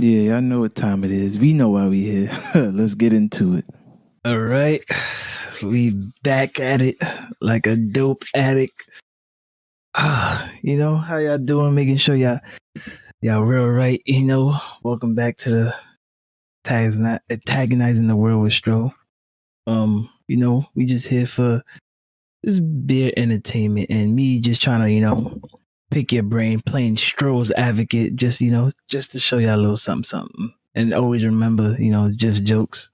Yeah, I know what time it is. We know why we here. Let's get into it. All right, we back at it like a dope addict. How y'all doing? Making sure y'all real right. Welcome back to the antagonizing the world with Stro. We just here for this beer entertainment and me just trying to pick your brain, playing Stro's advocate, just to show y'all a little something, something. And always remember, just jokes.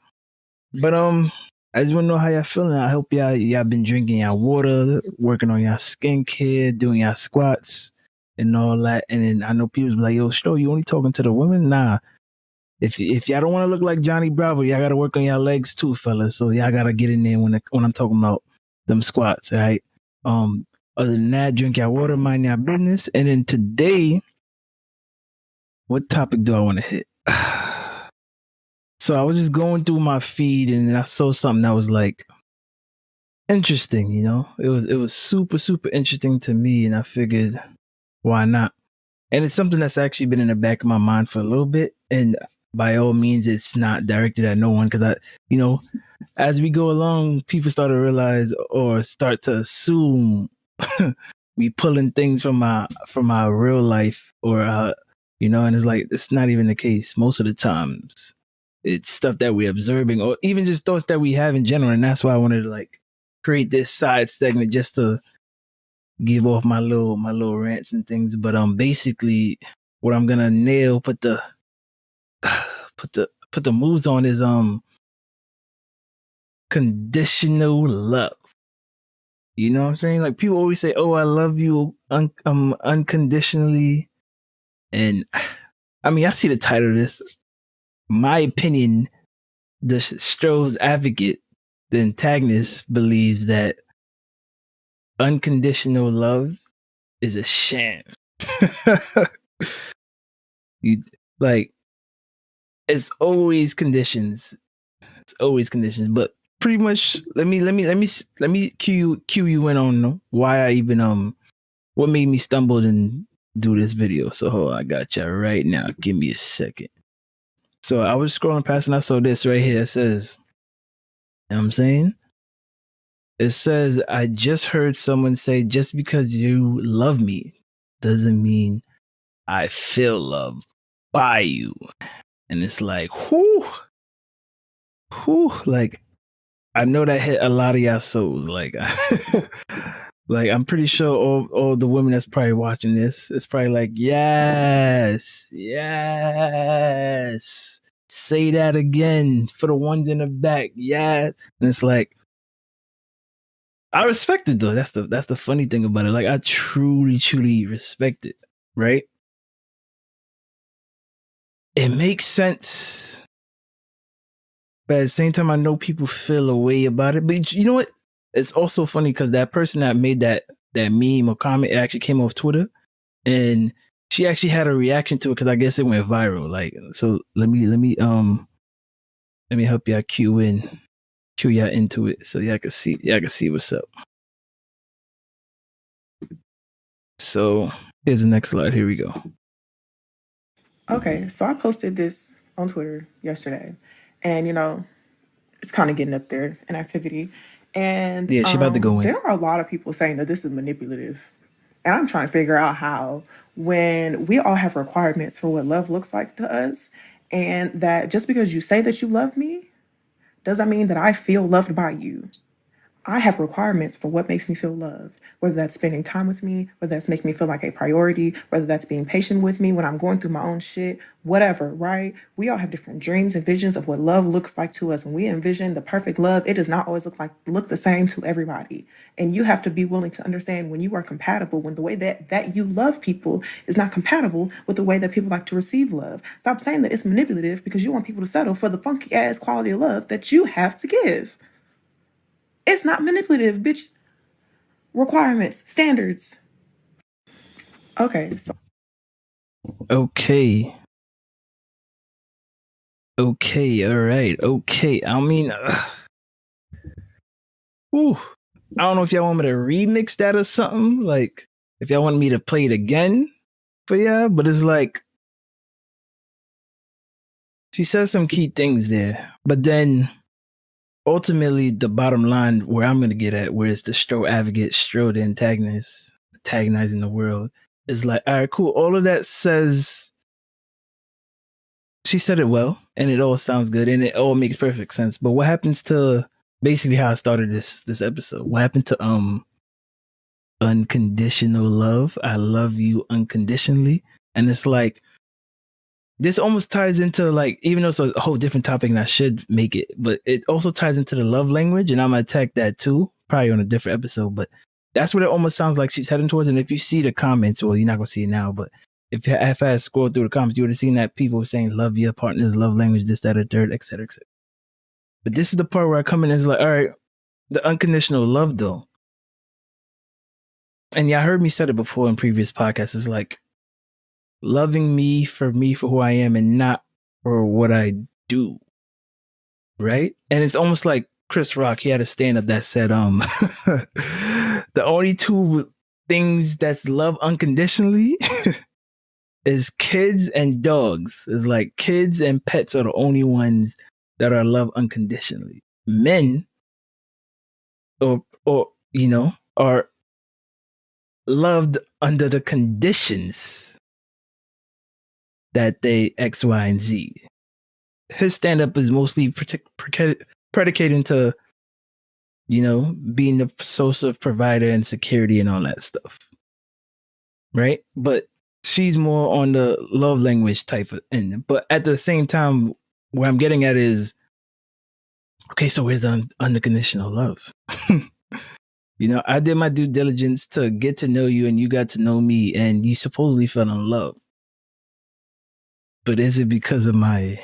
But I just want to know how y'all feeling. I hope y'all been drinking y'all water, working on y'all skincare, doing y'all squats and all that. And then I know people be like, "Yo, Stro, you only talking to the women?" Nah. If y'all don't want to look like Johnny Bravo, y'all got to work on y'all legs too, fellas. So y'all got to get in there when I'm talking about them squats, all right? Other than that, drink your water, mind your business. And then today, what topic do I want to hit? So I was just going through my feed and I saw something that was like interesting, It was super, super interesting to me, and I figured, why not? And it's something that's actually been in the back of my mind for a little bit. And by all means, it's not directed at no one because as we go along, people start to realize or start to assume we pulling things from our real life or and it's like it's not even the case most of the times. It's stuff that we're observing or even just thoughts that we have in general, and that's why I wanted to like create this side segment just to give off my little rants and things. But basically what I'm gonna nail put the moves on is conditional love. You know what I'm saying? Like people always say, "Oh, I love you unconditionally," and I mean, I see the title of this. My opinion, the Stro's advocate, the antagonist, believes that unconditional love is a sham. You like, it's always conditions. It's always conditions, but pretty much let me cue you in on why I even what made me stumble and do this video. So hold on, I got you right now. Give me a second. So I was scrolling past and I saw this right here. It says, you know what I'm saying? It says, I just heard someone say, just because you love me doesn't mean I feel loved by you. And it's like, whoo, like, I know that hit a lot of y'all souls. Like, like I'm pretty sure all the women that's probably watching this, it's probably like, yes, say that again for the ones in the back, yeah. And it's like, I respect it though. That's the funny thing about it. Like I truly respect it, right? It makes sense. But at the same time, I know people feel a way about it. But you know what? It's also funny because that person that made that meme or comment actually came off Twitter, and she actually had a reaction to it because I guess it went viral. Like, so let me help y'all cue y'all into it so y'all can see what's up. So here's the next slide. Here we go. Okay, so I posted this on Twitter yesterday, and it's kind of getting up there in activity. And Yeah, she about to go in. there are a lot of people saying that this is manipulative. And I'm trying to figure out how, when we all have requirements for what love looks like to us, and that just because you say that you love me, does that mean that I feel loved by you? I have requirements for what makes me feel loved, whether that's spending time with me, whether that's making me feel like a priority, whether that's being patient with me when I'm going through my own shit, whatever, right? We all have different dreams and visions of what love looks like to us. When we envision the perfect love, it does not always look the same to everybody. And you have to be willing to understand when you are compatible, when the way that you love people is not compatible with the way that people like to receive love. Stop saying that it's manipulative because you want people to settle for the funky ass quality of love that you have to give. It's not manipulative, bitch. Requirements, standards. Okay, so. Okay, all right. Okay. I mean, whew. I don't know if y'all want me to remix that or something. Like, if y'all want me to play it again. But yeah, but it's like, she says some key things there, but then ultimately the bottom line where I'm going to get at, where it's the Stro advocate, Stro the antagonist, antagonizing the world, is like, all right, cool. All of that says, she said it well, and it all sounds good, and it all makes perfect sense. But what happens to basically how I started this episode? What happened to unconditional love? I love you unconditionally, and it's like, this almost ties into, like, even though it's a whole different topic and I should make it, but it also ties into the love language, and I'm gonna attack that too, probably on a different episode. But that's what it almost sounds like she's heading towards. And if you see the comments, well, you're not gonna see it now, but if I had scrolled through the comments, you would have seen that people were saying love your partner's love language, this, that, or third, etc., etc. But this is the part where I come in and it's like, all right, the unconditional love though. And yeah, I heard me said it before in previous podcasts. It's like loving me for who I am and not for what I do. Right? And it's almost like Chris Rock, he had a stand-up that said, the only two things that's love unconditionally is kids and dogs. It's like kids and pets are the only ones that are loved unconditionally. Men or are loved under the conditions that they X, Y, and Z. His stand-up is mostly predicating to, being the source of provider and security and all that stuff. Right? But she's more on the love language type of end. But at the same time, where I'm getting at is, okay, so where's the unconditional love? I did my due diligence to get to know you, and you got to know me, and you supposedly fell in love. But is it because of my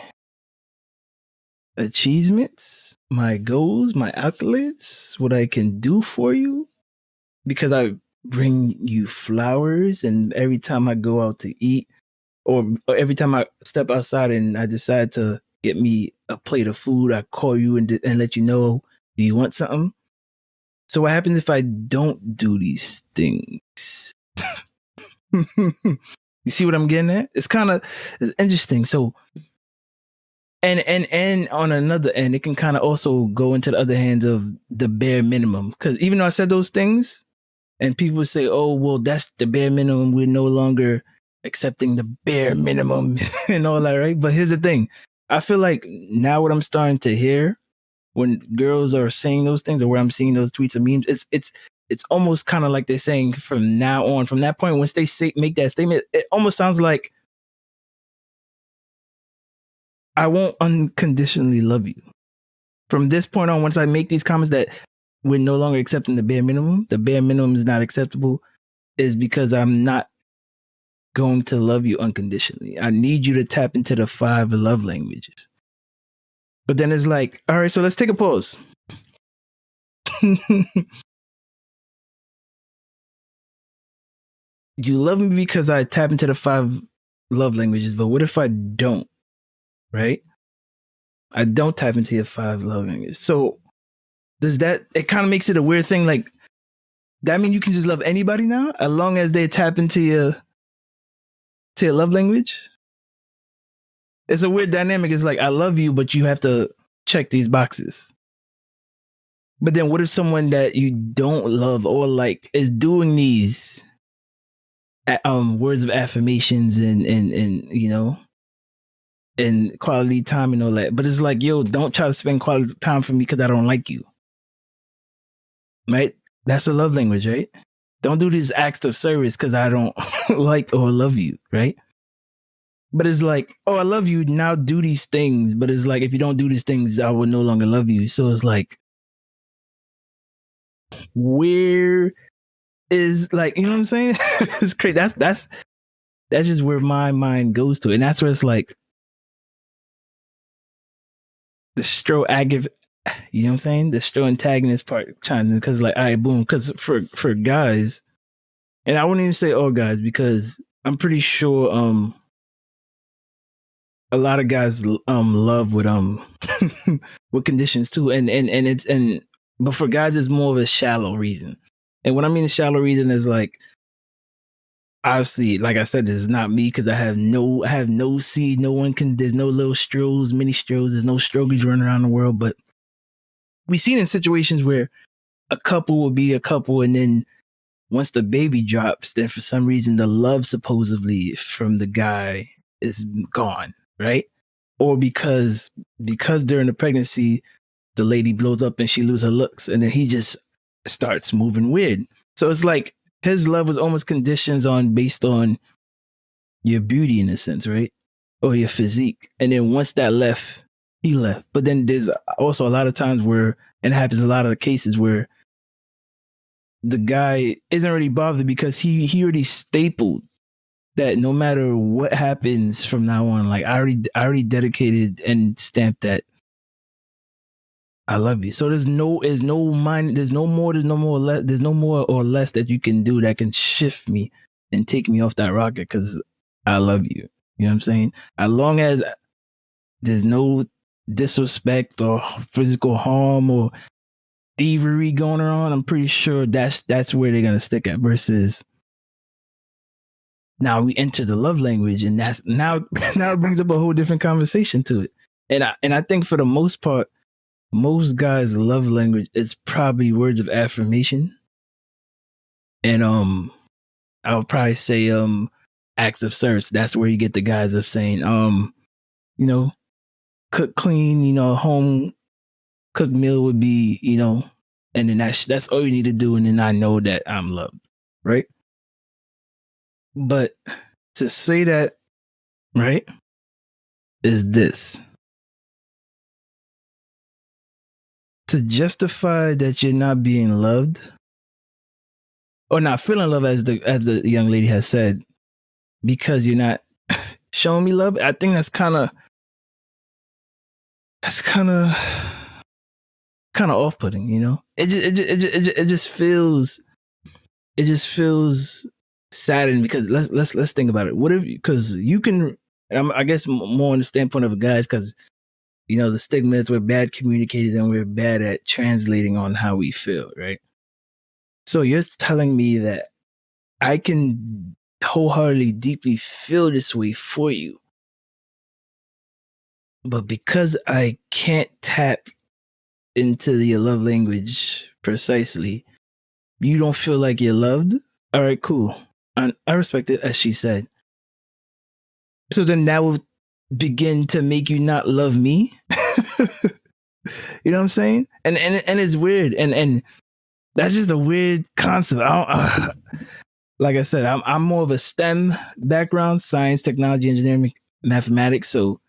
achievements, my goals, my accolades, what I can do for you? Because I bring you flowers, and every time I go out to eat, or every time I step outside and I decide to get me a plate of food, I call you and let you know, do you want something? So what happens if I don't do these things? You see what I'm getting at? It's interesting. So, and on another end, it can kind of also go into the other hand of the bare minimum. Because even though I said those things, and people say, oh, well, that's the bare minimum, we're no longer accepting the bare minimum and all that, right? But here's the thing. I feel like now what I'm starting to hear when girls are saying those things, or where I'm seeing those tweets and memes, it's almost kind of like they're saying from now on, from that point, once they make that statement, it almost sounds like, I won't unconditionally love you. From this point on, once I make these comments that we're no longer accepting the bare minimum is not acceptable, is because I'm not going to love you unconditionally. I need you to tap into the 5 love languages. But then it's like, all right, so let's take a pause. You love me because I tap into the 5 love languages, but what if I don't? Right? I don't tap into your 5 love languages. So it kind of makes it a weird thing. Like, that mean you can just love anybody now, as long as they tap into your love language? It's a weird dynamic. It's like, I love you, but you have to check these boxes. But then what if someone that you don't love or like is doing these words of affirmations and and quality time and all that, but it's like, yo, don't try to spend quality time for me because I don't like you. Right? That's a love language, right? Don't do these acts of service because I don't like or love you, right? But it's like, oh, I love you, now do these things. But it's like, if you don't do these things, I will no longer love you. So it's like, where is, like, you know what I'm saying? It's crazy. That's just where my mind goes to. And that's where it's like, the Stro you know what I'm saying? The Stro antagonist part trying, because like, all right, boom. Because for guys, and I wouldn't even say all guys, because I'm pretty sure a lot of guys love with with conditions too, but for guys it's more of a shallow reason. And what I mean a shallow reason is like, obviously, like I said, this is not me because I have no seed. No one can. There's no little Stros, mini Stros. There's no Strogies running around the world. But we've seen in situations where a couple will be a couple, and then once the baby drops, then for some reason the love supposedly from the guy is gone, right? Or because during the pregnancy the lady blows up and she loses her looks, and then he just starts moving weird. So it's like his love was almost conditions on based on your beauty in a sense, right? Or your physique. And then once that left, he left. But then there's also a lot of times where, and it happens a lot of cases where the guy isn't really bothered because he already stapled that no matter what happens from now on, like I already dedicated and stamped that I love you. So there's no more or less that you can do that can shift me and take me off that rocket because I love you. You know what I'm saying? As long as there's no disrespect or physical harm or thievery going on, I'm pretty sure that's where they're gonna stick at. Versus now we enter the love language, and that's now it brings up a whole different conversation to it. And I think for the most part, most guys' love language is probably words of affirmation. And I would probably say acts of service. That's where you get the guys of saying, cook clean, home cooked meal would be, and then that's all you need to do, and then I know that I'm loved, right? But to say that, right, is this. To justify that you're not being loved or not feeling love as the young lady has said, because you're not showing me love, I think that's kind of off-putting, It just feels saddened because let's think about it. What if, because you can, I guess more on the standpoint of a guy, because the stigma is we're bad communicators and we're bad at translating on how we feel, right? So you're telling me that I can wholeheartedly, deeply feel this way for you, but because I can't tap into your love language precisely, you don't feel like you're loved? All right, cool. I respect it, as she said. So then that will begin to make you not love me? You know what I'm saying? And it's weird. And that's just a weird concept. Like I said, I'm more of a STEM background, science, technology, engineering, mathematics. So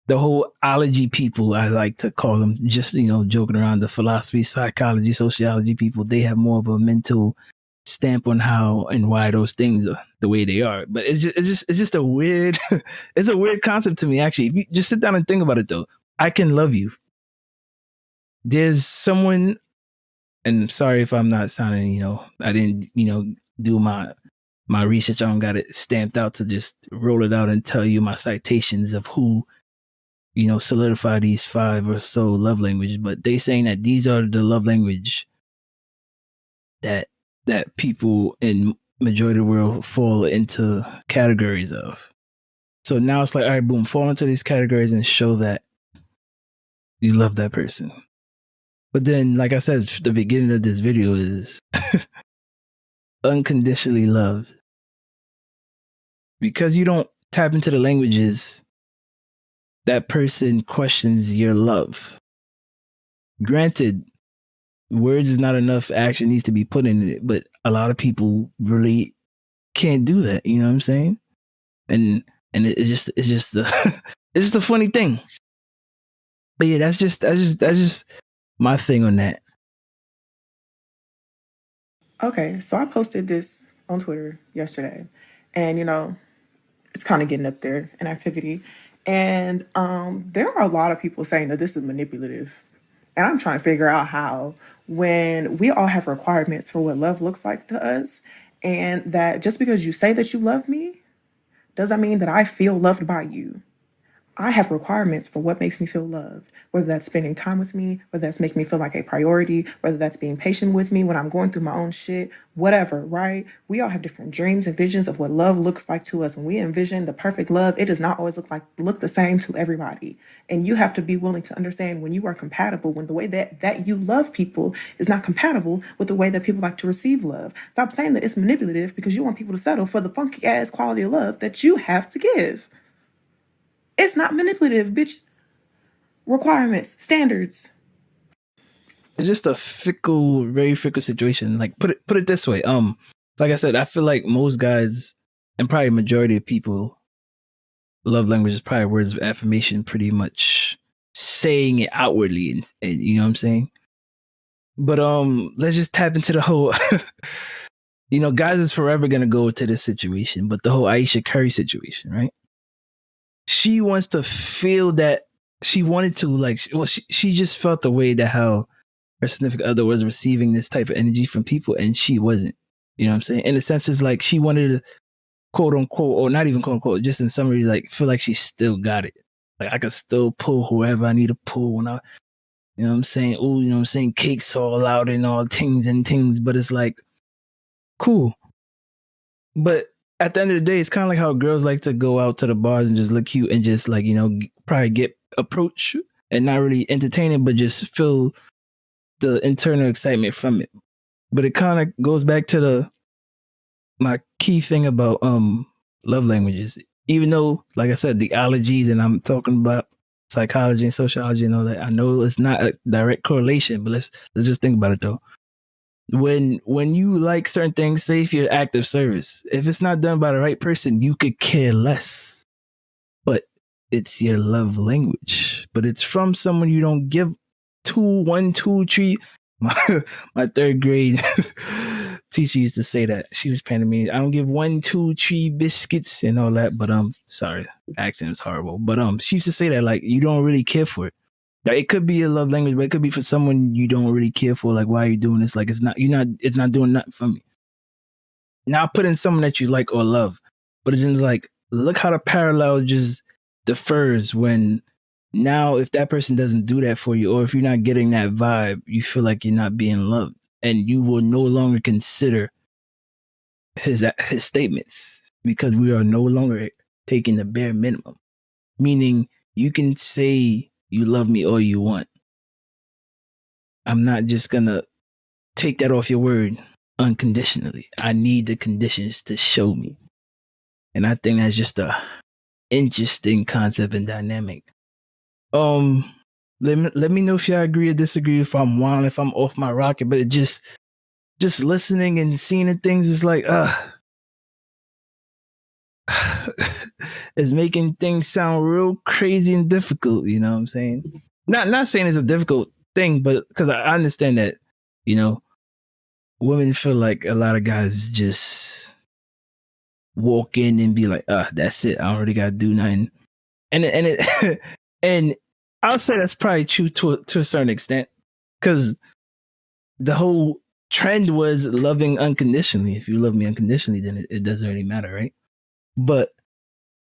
the whole ology people, I like to call them, just, joking around, the philosophy, psychology, sociology people, they have more of a mental stamp on how and why those things are the way they are. But it's just a weird, it's a weird concept to me, actually. If you just sit down and think about it, though, I can love you. There's someone, and sorry if I'm not sounding, I didn't, do my research. I don't got it stamped out to just roll it out and tell you my citations of who, solidify these 5 or so love languages. But they saying that these are the love language that people in majority of the world fall into categories of. So now it's like, all right, boom, fall into these categories and show that you love that person. But then, like I said, the beginning of this video is unconditionally loved. Because you don't tap into the languages, that person questions your love. Granted, words is not enough, action needs to be put in it, but a lot of people really can't do that, you know what I'm saying? And it's just the it's just a funny thing. But yeah, that's just my thing on that. Okay, so I posted this on Twitter yesterday, and it's kind of getting up there in activity. And there are a lot of people saying that this is manipulative. And I'm trying to figure out how, when we all have requirements for what love looks like to us, and that just because you say that you love me doesn't mean that I feel loved by you. I have requirements for what makes me feel loved, whether that's spending time with me, whether that's making me feel like a priority, whether that's being patient with me when I'm going through my own shit, whatever, right? We all have different dreams and visions of what love looks like to us. When we envision the perfect love, it does not always look the same to everybody. And you have to be willing to understand when you are compatible, when the way that you love people is not compatible with the way that people like to receive love. Stop saying that it's manipulative because you want people to settle for the funky ass quality of love that you have to give. It's not manipulative, bitch. Requirements, standards. It's just a fickle, very fickle situation. Like put it this way. Like I said, I feel like most guys and probably majority of people, love language is probably words of affirmation, pretty much saying it outwardly, and you know what I'm saying. But let's just tap into the whole. Guys is forever gonna go to this situation, but the whole Aisha Curry situation, right? She wants to feel that she wanted to, like, well, she just felt the way that how her significant other was receiving this type of energy from people, and she wasn't. You know what I'm saying? In a sense, it's like she wanted to, quote unquote, or not even quote unquote, just in summary, like feel like she still got it. Like I could still pull whoever I need to pull when I, you know what I'm saying? Oh, you know what I'm saying? Cakes all out and all things, but it's like, cool. But at the end of the day, it's kind of like how girls like to go out to the bars and just look cute and just like, probably get approached and not really entertain it, but just feel the internal excitement from it. But it kind of goes back to my key thing about love languages. Even though, like I said, the allergies, and I'm talking about psychology and sociology and all that, I know it's not a direct correlation, but let's just think about it though. When you like certain things, say if you're active service, if it's not done by the right person, you could care less. But it's your love language. But it's from someone you don't give 1, 2, 3. My third grade teacher used to say that. She was paying to me. I don't give 1, 2, 3 biscuits and all that. But sorry, accent is horrible. But she used to say that, like, you don't really care for it. Like, it could be a love language, but it could be for someone you don't really care for. Like, why are you doing this? Like, it's not doing nothing for me. Now put in someone that you like or love, but it's like, look how the parallel just differs when now if that person doesn't do that for you, or if you're not getting that vibe, you feel like you're not being loved, and you will no longer consider his statements because we are no longer taking the bare minimum. Meaning, you can say you love me all you want. I'm not just gonna take that off your word unconditionally. I need the conditions to show me. And I think that's just a interesting concept and dynamic. Let me know if y'all agree or disagree, if I'm wild, if I'm off my rocket, but it just listening and seeing the things is like, it's making things sound real crazy and difficult, you know what I'm saying? Not saying it's a difficult thing, but because I understand that, women feel like a lot of guys just walk in and be like, that's it. I don't really gotta do nothing. And it and I'll say that's probably true to a certain extent, because the whole trend was loving unconditionally. If you love me unconditionally, then it doesn't really matter, right? But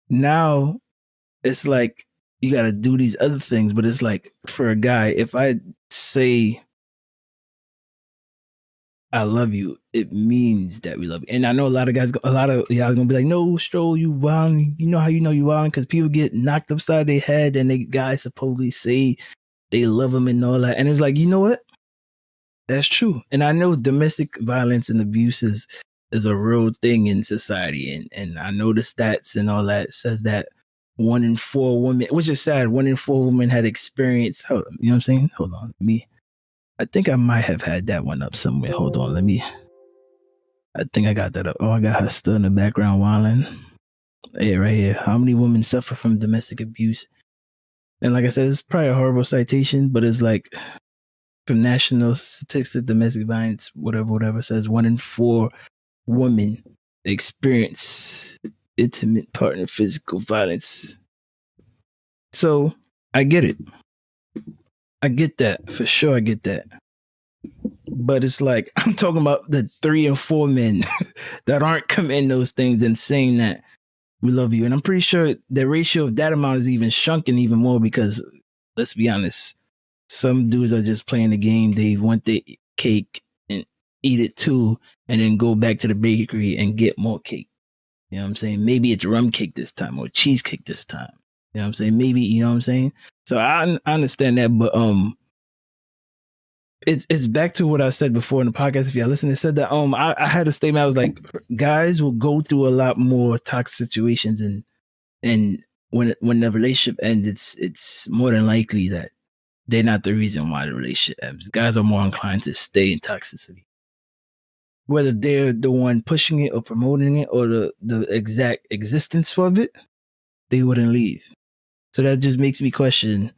now it's like you got to do these other things. But it's like, for a guy, if I say I love you, it means that we love you. And I know a lot of y'all gonna be like, no, Stro, you wildin'. You know how you wildin'? Because people get knocked upside their head and they guys supposedly say they love them and all that. And it's like, you know what? That's true. And I know domestic violence and abuse is a real thing in society. And I know the stats and all that says that 1 in 4 women, which is sad, 1 in 4 women had experienced, you know what I'm saying? Hold on, I think I might have had that one up somewhere. Hold on, I think I got that up. Oh, I got her still in the background whiling. Yeah, right here. How many women suffer from domestic abuse? And like I said, it's probably a horrible citation, but it's like, from National Statistics of Domestic Violence, whatever, says 1 in 4 women experience intimate partner physical violence. So I get it. I get that. For sure, I get that. But it's like, I'm talking about the 3 and 4 men that aren't committing those things and saying that we love you. And I'm pretty sure the ratio of that amount is even shrunken even more because, let's be honest, some dudes are just playing the game. They want the cake and eat it too, and then go back to the bakery and get more cake. You know what I'm saying? Maybe it's rum cake this time or cheesecake this time. You know what I'm saying? Maybe, you know what I'm saying? So I understand that, but it's back to what I said before in the podcast. If y'all listen, it said that I had a statement. I was like, guys will go through a lot more toxic situations, and when the relationship ends, it's more than likely that they're not the reason why the relationship ends. Guys are more inclined to stay in toxicity, whether they're the one pushing it or promoting it or the exact existence of it. They wouldn't leave. So that just makes me question: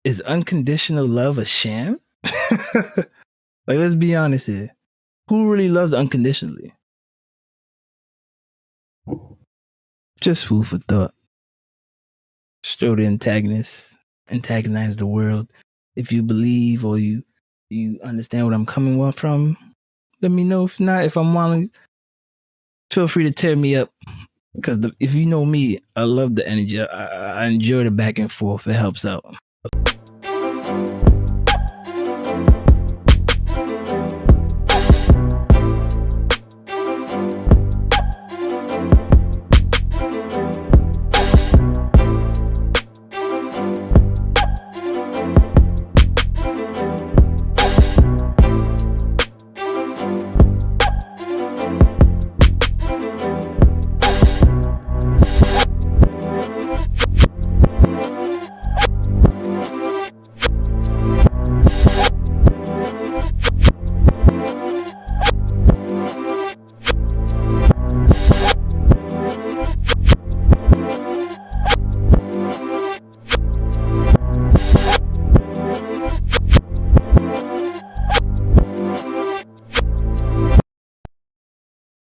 is unconditional love a sham? Like, let's be honest here. Who really loves unconditionally? Just food for thought. Stro the antagonist, antagonize the world. If you believe or you understand what I'm coming from, let me know. If not, if I'm wrong, feel free to tear me up. Because if you know me, I love the energy. I enjoy the back and forth. It helps out.